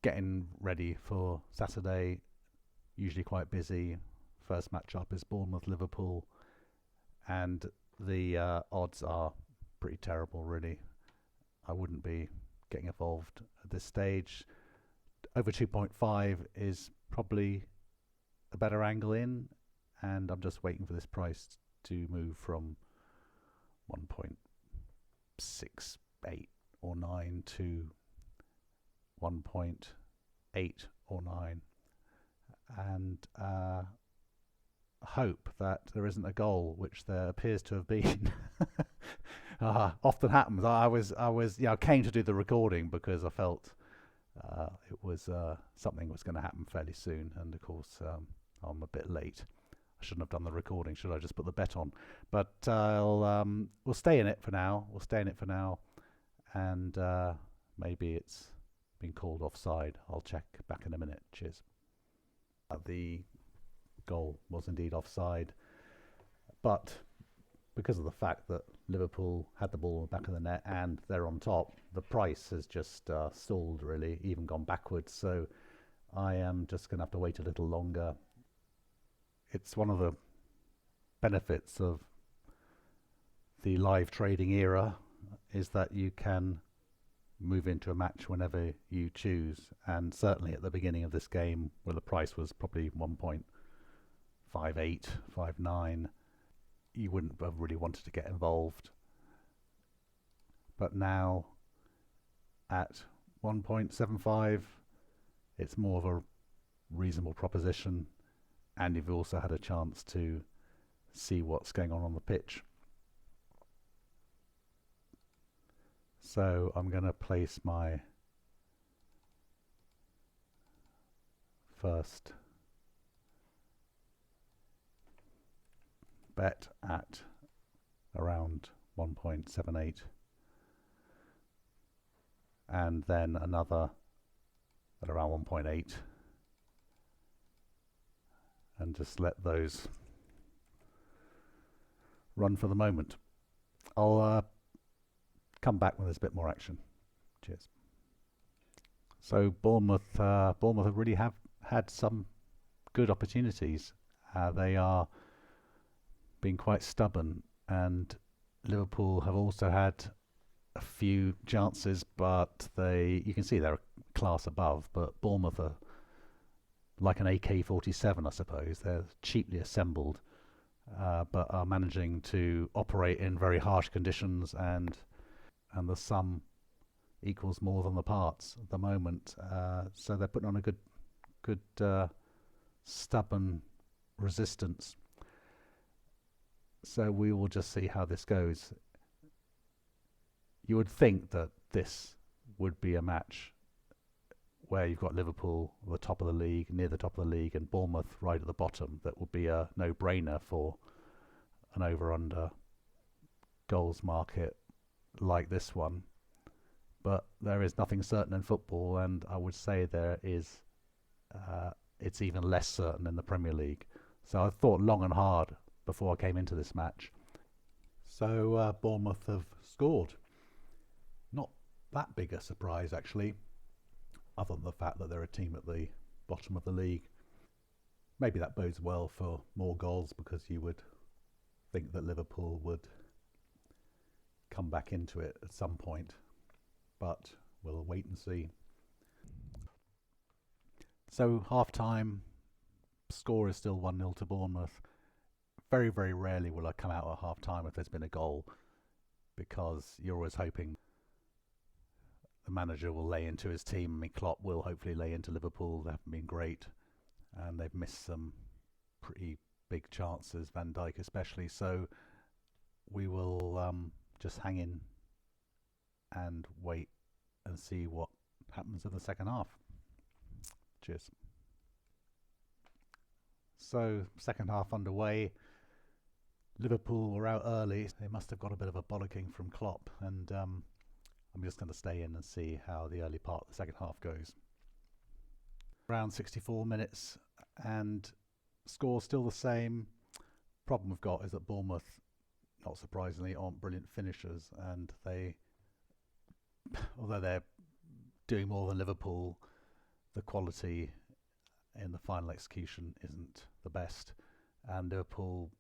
getting ready for Saturday. Usually quite busy. First match up is Bournemouth-Liverpool, and the odds are pretty terrible, really. I wouldn't be getting involved at this stage. Over 2.5 is probably a better angle in, and I'm just waiting for this price to move from 1.68 or 9 to 1.8 or 9, and hope that there isn't a goal, which there appears to have been. Often happens. I came to do the recording because I felt it was something was going to happen fairly soon, and of course I'm a bit late. I shouldn't have done the recording. Should I just put the bet on? But we'll stay in it for now. And maybe it's been called offside. I'll check back in a minute. Cheers. The goal was indeed offside, but because of the fact that Liverpool had the ball in the back of the net and they're on top, the price has just stalled, really, even gone backwards. So I am just going to have to wait a little longer. It's one of the benefits of the live trading era, is that you can move into a match whenever you choose, and certainly at the beginning of this game, where the price was probably 1.58, 59, you wouldn't have really wanted to get involved. But now at 1.75, it's more of a reasonable proposition, and you've also had a chance to see what's going on the pitch. So I'm going to place my first bet at around 1.78, and then another at around 1.8, and just let those run for the moment. I'll come back when there's a bit more action. Cheers. So Bournemouth really have had some good opportunities. They are being quite stubborn, and Liverpool have also had a few chances, but you can see they're a class above. But Bournemouth are like an AK-47, I suppose. They're cheaply assembled, but are managing to operate in very harsh conditions, and the sum equals more than the parts at the moment. So they're putting on a good stubborn resistance. So we will just see how this goes. You would think that this would be a match where you've got Liverpool at the top of the league, near the top of the league, and Bournemouth right at the bottom. That would be a no-brainer for an over-under goals market like this one. But there is nothing certain in football, and I would say there is it's even less certain in the Premier League. So I thought long and hard before I came into this match. So Bournemouth have scored. Not that big a surprise, actually, other than the fact that they're a team at the bottom of the league. Maybe that bodes well for more goals, because you would think that Liverpool would come back into it at some point, but we'll wait and see. So half time, score is still 1-0 to Bournemouth. Very, very rarely will I come out at half time if there's been a goal, because you're always hoping the manager will lay into his team. I mean, Klopp will hopefully lay into Liverpool. They haven't been great, and they've missed some pretty big chances, Van Dijk especially. So we will just hang in and wait and see what happens in the second half. Cheers. So second half underway. Liverpool were out early. They must have got a bit of a bollocking from Klopp, and I'm just going to stay in and see how the early part of the second half goes. Around 64 minutes, and score still the same. Problem we've got is that Bournemouth, not surprisingly, aren't brilliant finishers, and they, although they're doing more than Liverpool, the quality in the final execution isn't the best, and Liverpool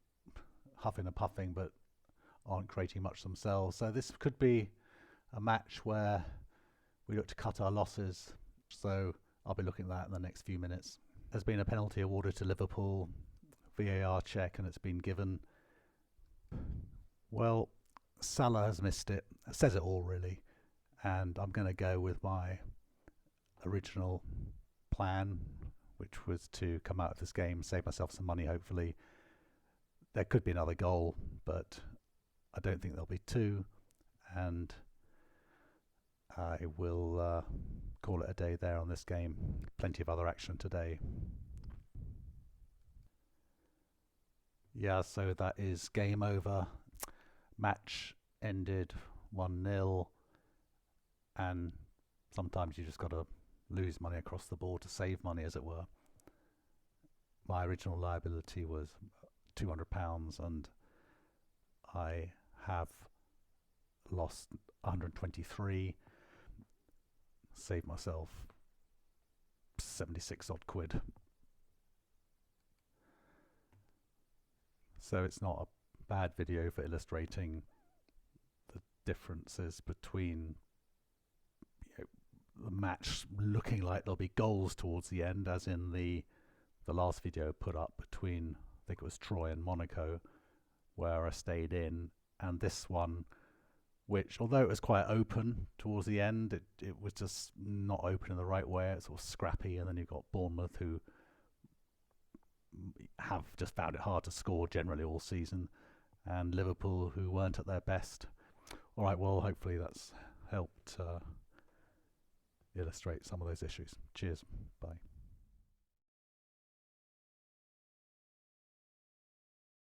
huffing and puffing but aren't creating much themselves. So this could be a match where we look to cut our losses. So I'll be looking at that in the next few minutes. There's been a penalty awarded to Liverpool, VAR check, and it's been given. Well, Salah has missed it. It says it all, really. And I'm going to go with my original plan, which was to come out of this game, save myself some money, hopefully. There could be another goal, but I don't think there'll be two. And I will call it a day there on this game. Plenty of other action today. Yeah, so that is game over. Match ended 1-0, and sometimes you just got to lose money across the board to save money, as it were. My original liability was £200, and I have lost 123, saved myself 76 odd quid. So it's not a bad video for illustrating the differences between the match looking like there'll be goals towards the end, as in the last video put up between, I think it was Troy and Monaco, where I stayed in, and this one, which, although it was quite open towards the end, it was just not open in the right way. It's sort of scrappy, and then you've got Bournemouth, who have just found it hard to score generally all season, and Liverpool, who weren't at their best. All right, well, hopefully that's helped illustrate some of those issues. Cheers. Bye.